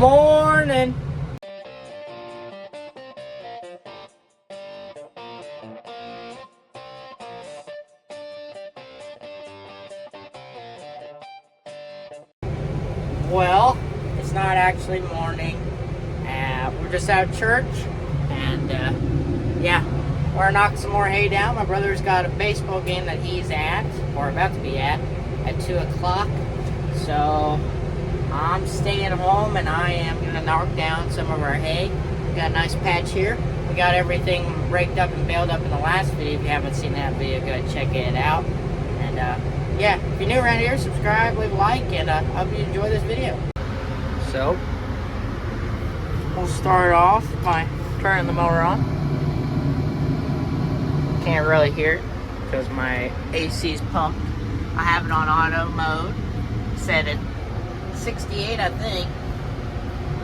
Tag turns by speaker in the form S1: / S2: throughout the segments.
S1: morning. Well, it's not actually morning. We're just out of church, and yeah, we're gonna knock some more hay down. My brother's got a baseball game that he's at, or about to be at 2 o'clock. So I'm staying home, and I am gonna knock down some of our hay. We got a nice patch here. We got everything raked up and baled up in the last video. If you haven't seen that video, go ahead and check it out. And yeah, if you're new around here, subscribe, leave a like, and I hope you enjoy this video. So, we'll start off by turning the mower on. Can't really hear it because my AC's pumped. I have it on auto mode, set at 68, I think.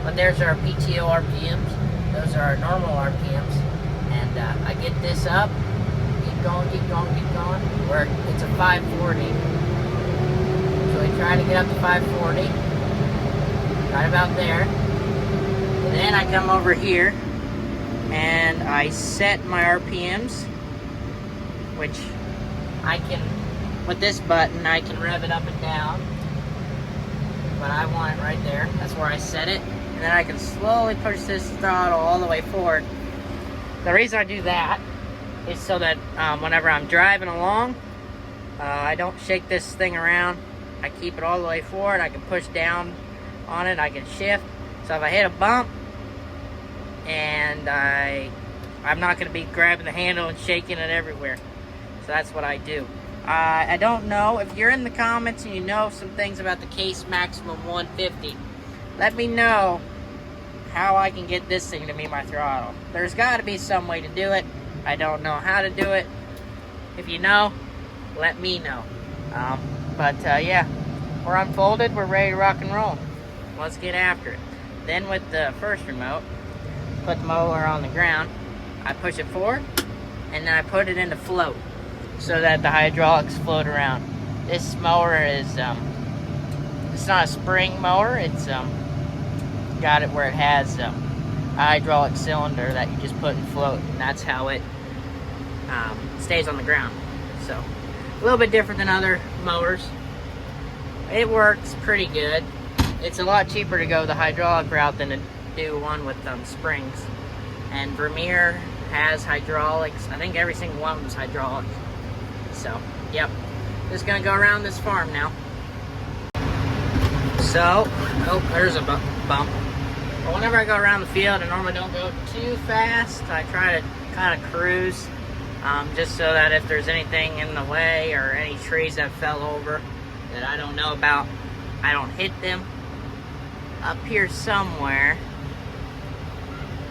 S1: But there's our PTO RPMs. Those are our normal RPMs. And I get this up. Keep going, keep going, keep going. Where it's a 540. So we try to get up to 540. Right about there. And then I come over here and I set my RPMs, which I can, with this button, I can rev it up and down. But I want it right there. That's where I set it. And then I can slowly push this throttle all the way forward. The reason I do that is so that whenever I'm driving along, I don't shake this thing around. I keep it all the way forward. I can push down on it. I can shift. So if I hit a bump, and I'm not going to be grabbing the handle and shaking it everywhere. So that's what I do. I don't know if you're in the comments and you know some things about the Case Maximum 150. Let me know how I can get this thing to meet my throttle. There's got to be some way to do it. I don't know how to do it. If you know, let me know. Yeah, we're unfolded. We're ready to rock and roll. Let's get after it. Then with the first remote, put the mower on the ground. I push it forward, and then I put it into float so that the hydraulics float around. This mower is, it's not a spring mower. It's got it where it has a hydraulic cylinder that you just put in float, and that's how it stays on the ground. So a little bit different than other mowers. It works pretty good. It's a lot cheaper to go the hydraulic route than to do one with springs. And Vermeer has hydraulics. I think every single one was hydraulic. So, yep. Just gonna go around this farm now. So, oh, there's a bump. But whenever I go around the field, I normally don't go too fast. I try to kind of cruise, just so that if there's anything in the way or any trees that fell over that I don't know about, I don't hit them. Up here somewhere.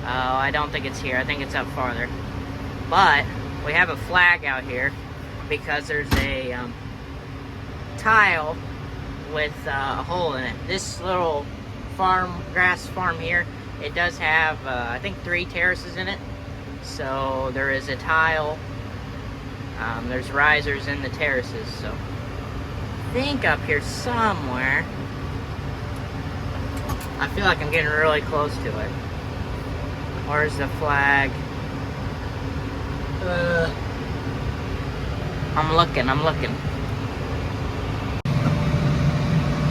S1: Oh, I don't think it's here. I think it's up farther. But we have a flag out here because there's a tile with a hole in it. This little grass farm here, it does have, I think 3 terraces in it. So there is a tile. There's risers in the terraces. So I think up here somewhere. I feel like I'm getting really close to it. Where's the flag? I'm looking.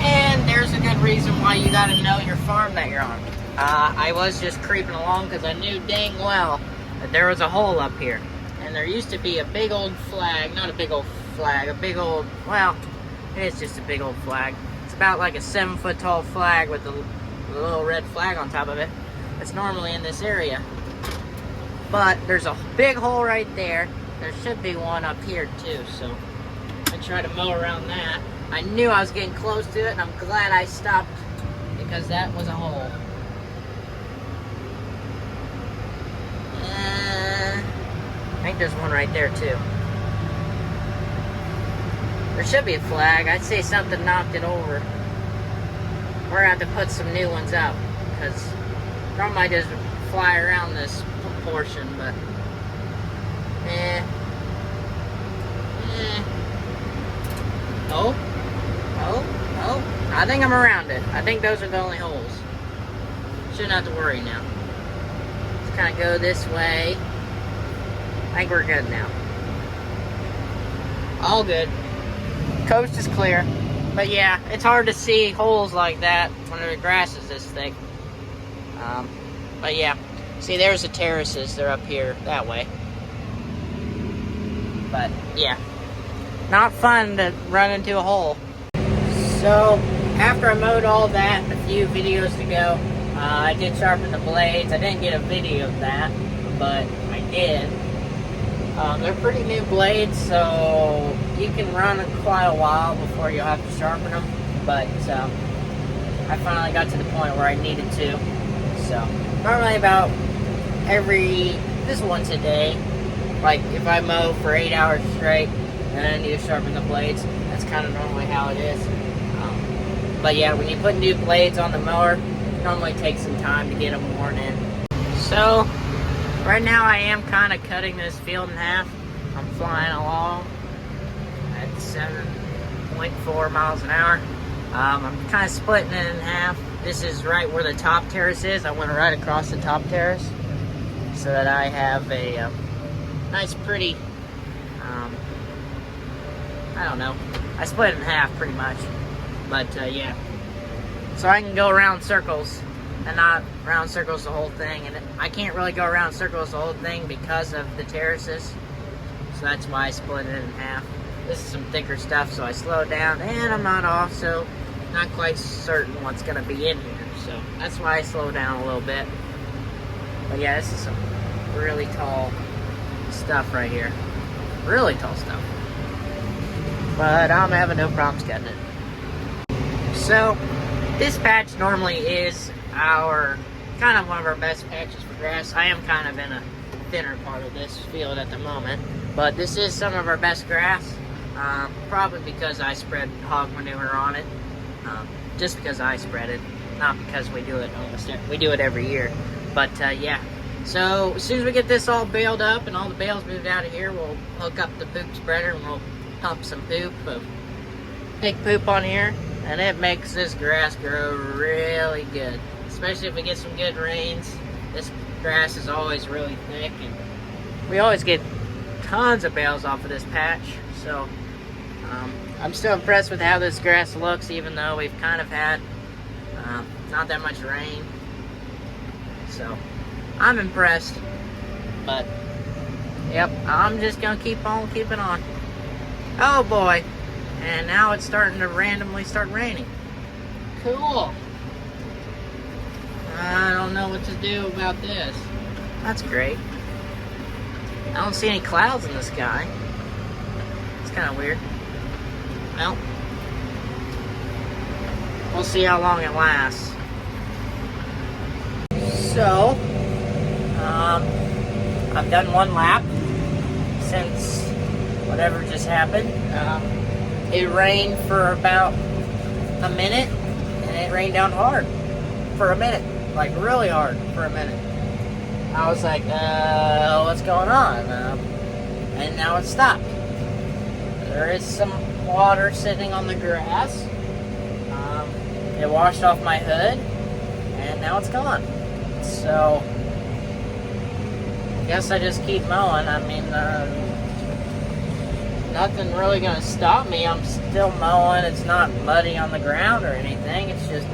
S1: And there's a good reason why you gotta know your farm that you're on. I was just creeping along because I knew dang well that there was a hole up here. And there used to be a big old flag, not a big old flag, a big old, well, it is just a big old flag. It's about like a 7-foot tall flag with a little red flag on top of it. It's normally in this area. But there's a big hole right there. There should be one up here too, so I try to mow around that. I knew I was getting close to it, and I'm glad I stopped because that was a hole. I think there's one right there too. There should be a flag. I'd say something knocked it over. We're gonna have to put some new ones up because normally I just fly around this portion, but oh, I think I'm around it. I think those are the only holes. Shouldn't have to worry now. Just kind of go this way. I think we're good now. All good. Coast is clear. But yeah, it's hard to see holes like that when the grass is this thick. But yeah, see, there's the terraces. They're up here that way. But yeah, not fun to run into a hole. So after I mowed all that a few videos ago, I did sharpen the blades. I didn't get a video of that, but I did. They're pretty new blades, so you can run quite a while before you'll have to sharpen them. But I finally got to the point where I needed to. So normally about just once a day. Like if I mow for 8 hours straight and I need to sharpen the blades, that's kind of normally how it is. But yeah, when you put new blades on the mower, it normally takes some time to get them worn in. So right now I am kind of cutting this field in half. I'm flying along at 7.4 miles an hour. I'm kind of splitting it in half. This is right where the top terrace is. I went right across the top terrace so that I have a nice pretty, I don't know. I split it in half pretty much. But yeah. So I can go around circles and not round circles the whole thing. And I can't really go around circles the whole thing because of the terraces. So that's why I split it in half. This is some thicker stuff, so I slowed down. And I'm not off, so not quite certain what's going to be in here. So that's why I slowed down a little bit. But yeah, this is some really tall stuff right here. Really tall stuff. But I'm having no problems cutting it. So this patch normally is kind of one of our best patches for grass. I am kind of in a thinner part of this field at the moment, but this is some of our best grass. Probably because I spread hog manure on it. Just because I spread it, not because we do it every year. But yeah. So as soon as we get this all baled up and all the bales moved out of here, we'll hook up the poop spreader and we'll pump some poop, pig poop on here, and it makes this grass grow really good. Especially if we get some good rains. This grass is always really thick, and we always get tons of bales off of this patch. So I'm still impressed with how this grass looks, even though we've kind of had not that much rain. So I'm impressed. But yep, I'm just gonna keep on keeping on. Oh boy, and now it's starting to randomly start raining. Cool. I don't know what to do about this. That's great. I don't see any clouds in the sky. It's kind of weird. Well, we'll see how long it lasts. So, I've done one lap since whatever just happened. It rained for about a minute, and it rained down hard for a minute, like really hard for a minute. I was like, what's going on? And now it stopped. There is some water sitting on the grass. It washed off my hood, and now it's gone. So, I guess I just keep mowing. I mean, nothing really gonna stop me. I'm still mowing. It's not muddy on the ground or anything. It's just,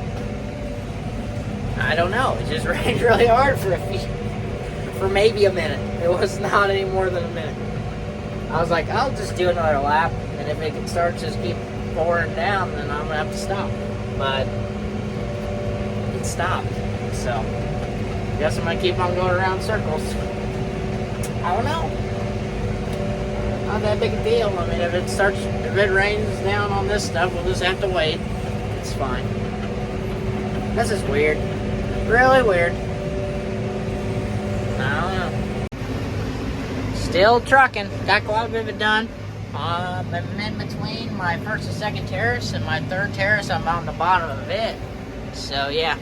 S1: I don't know. It just rained really hard for maybe a minute. It was not any more than a minute. I was like, I'll just do another lap, and if it starts to just keep pouring down, then I'm gonna have to stop. But it stopped. So I guess I'm gonna keep on going around circles. I don't know. Not that big a deal. I mean, if it rains down on this stuff, we'll just have to wait. It's fine. This is weird. Really weird. I don't know. Still trucking. Got quite a bit of it done. I'm in between my first and second terrace and my third terrace. I'm on the bottom of it. So yeah,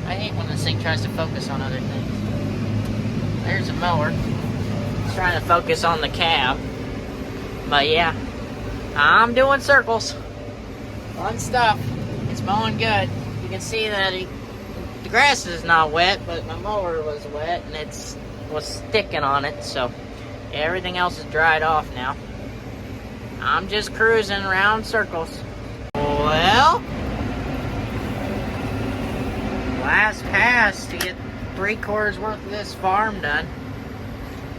S1: I hate when this thing tries to focus on other things. There's a mower. It's trying to focus on the cab. But yeah, I'm doing circles. Fun stuff. It's mowing good. You can see that the the grass is not wet, but my mower was wet and was sticking on it, so everything else is dried off now. I'm just cruising around circles. Well, last pass to get 3/4 worth of this farm done,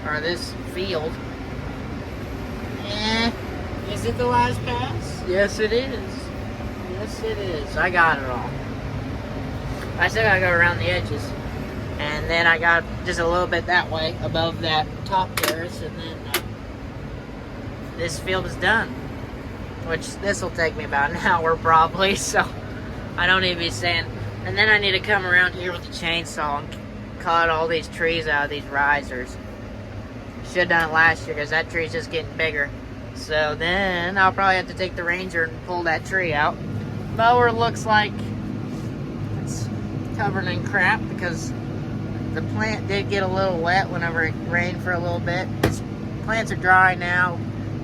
S1: or this field. Is it the last pass? Yes, it is. Yes, it is. I got it all. I still gotta go around the edges, and then I got just a little bit that way above that top terrace, and then this field is done. Which this will take me about an hour probably, so I don't need to be saying. And then I need to come around here with the chainsaw and cut all these trees out of these risers. Should have done it last year because that tree's just getting bigger. So then I'll probably have to take the Ranger and pull that tree out. Mower looks like it's covered in crap because the plant did get a little wet whenever it rained for a little bit. Plants are dry now.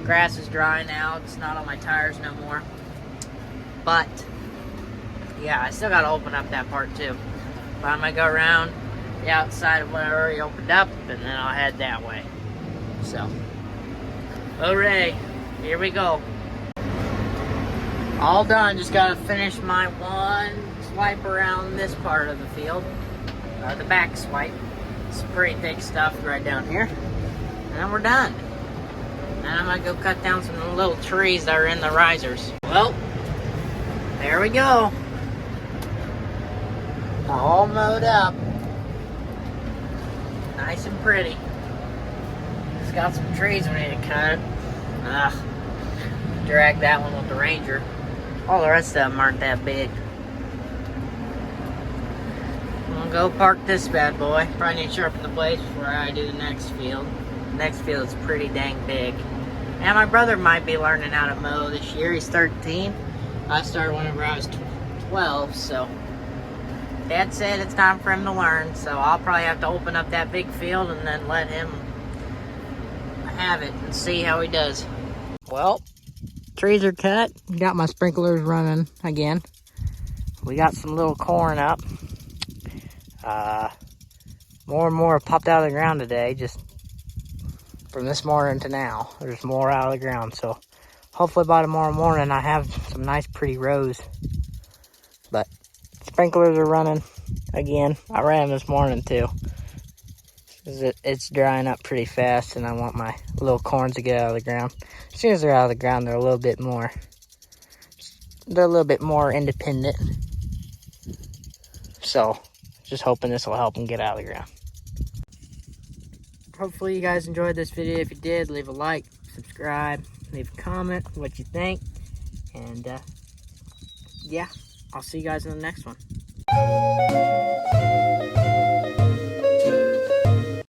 S1: Grass is dry now. It's not on my tires no more. But yeah, I still gotta open up that part too. But I'm gonna go around the outside of what I already opened up, and then I'll head that way. So, hooray! Here we go. All done. Just gotta finish my one swipe around this part of the field, the back swipe. It's pretty thick stuff right down here, and then we're done. And I'm gonna go cut down some little trees that are in the risers. Well, there we go. All mowed up. Nice and pretty. It's got some trees we need to cut. Drag that one with the Ranger. All the rest of them aren't that big. I'm gonna go park this bad boy. Probably need to sharpen the blades before I do the next field. The next field is pretty dang big. And my brother might be learning how to mow this year. He's 13. I started whenever I was 12, so Dad said it's time for him to learn. So I'll probably have to open up that big field and then let him have it and see how he does. Well, trees are cut. Got my sprinklers running again. We got some little corn up. More and more have popped out of the ground today, just from this morning to now. There's more out of the ground, so hopefully by tomorrow morning I have some nice pretty rows. But sprinklers are running again. I ran them this morning too. It's drying up pretty fast, and I want my little corns to get out of the ground. As soon as they're out of the ground, they're a little bit more independent. So just hoping this will help them get out of the ground. Hopefully you guys enjoyed this video. If you did, leave a like, subscribe, leave a comment what you think. And yeah, I'll see you guys in the next one.